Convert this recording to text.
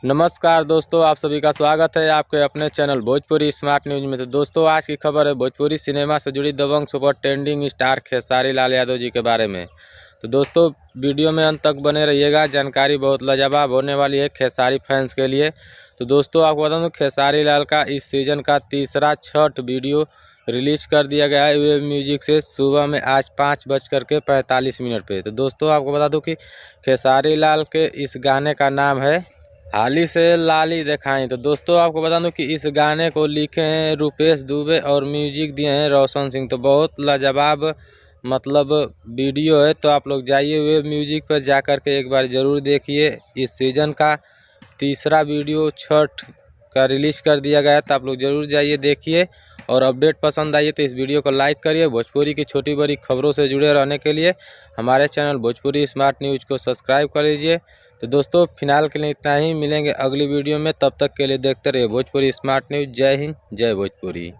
नमस्कार दोस्तों, आप सभी का स्वागत है आपके अपने चैनल भोजपुरी स्मार्ट न्यूज में। तो दोस्तों, आज की खबर है भोजपुरी सिनेमा से जुड़ी दबंग super trending star Khesari Lal Yadav ji के बारे में। तो दोस्तों, वीडियो में अंत तक बने रहिएगा, जानकारी बहुत लाजवाब होने वाली है खेसारी फैंस के लिए। तो दोस्तों, आपको बता दूं, खेसारी लाल का इस सीज़न का तीसरा छठ वीडियो रिलीज कर दिया गया है वेब म्यूजिक से सुबह में आज 5:45 पे। तो दोस्तों, आपको बता दूं कि खेसारी लाल के इस गाने का नाम है हाली से लाली दिखाई। तो दोस्तों, आपको बता दूं कि इस गाने को लिखे हैं रुपेश दुबे और म्यूजिक दिए हैं रोशन सिंह। तो बहुत लाजवाब वीडियो है। तो आप लोग जाइए वेब म्यूजिक पर जाकर के एक बार ज़रूर देखिए। इस सीज़न का तीसरा वीडियो छठ का रिलीज़ कर दिया गया है। तो आप लोग ज़रूर जाइए देखिए, और अपडेट पसंद आइए तो इस वीडियो को लाइक करिए। भोजपुरी की छोटी बड़ी खबरों से जुड़े रहने के लिए हमारे चैनल भोजपुरी स्मार्ट न्यूज को सब्सक्राइब कर लीजिए। तो दोस्तों, फिलहाल के लिए इतना ही, मिलेंगे अगली वीडियो में। तब तक के लिए देखते रहिए भोजपुरी स्मार्ट न्यूज। जय हिंद, जय भोजपुरी।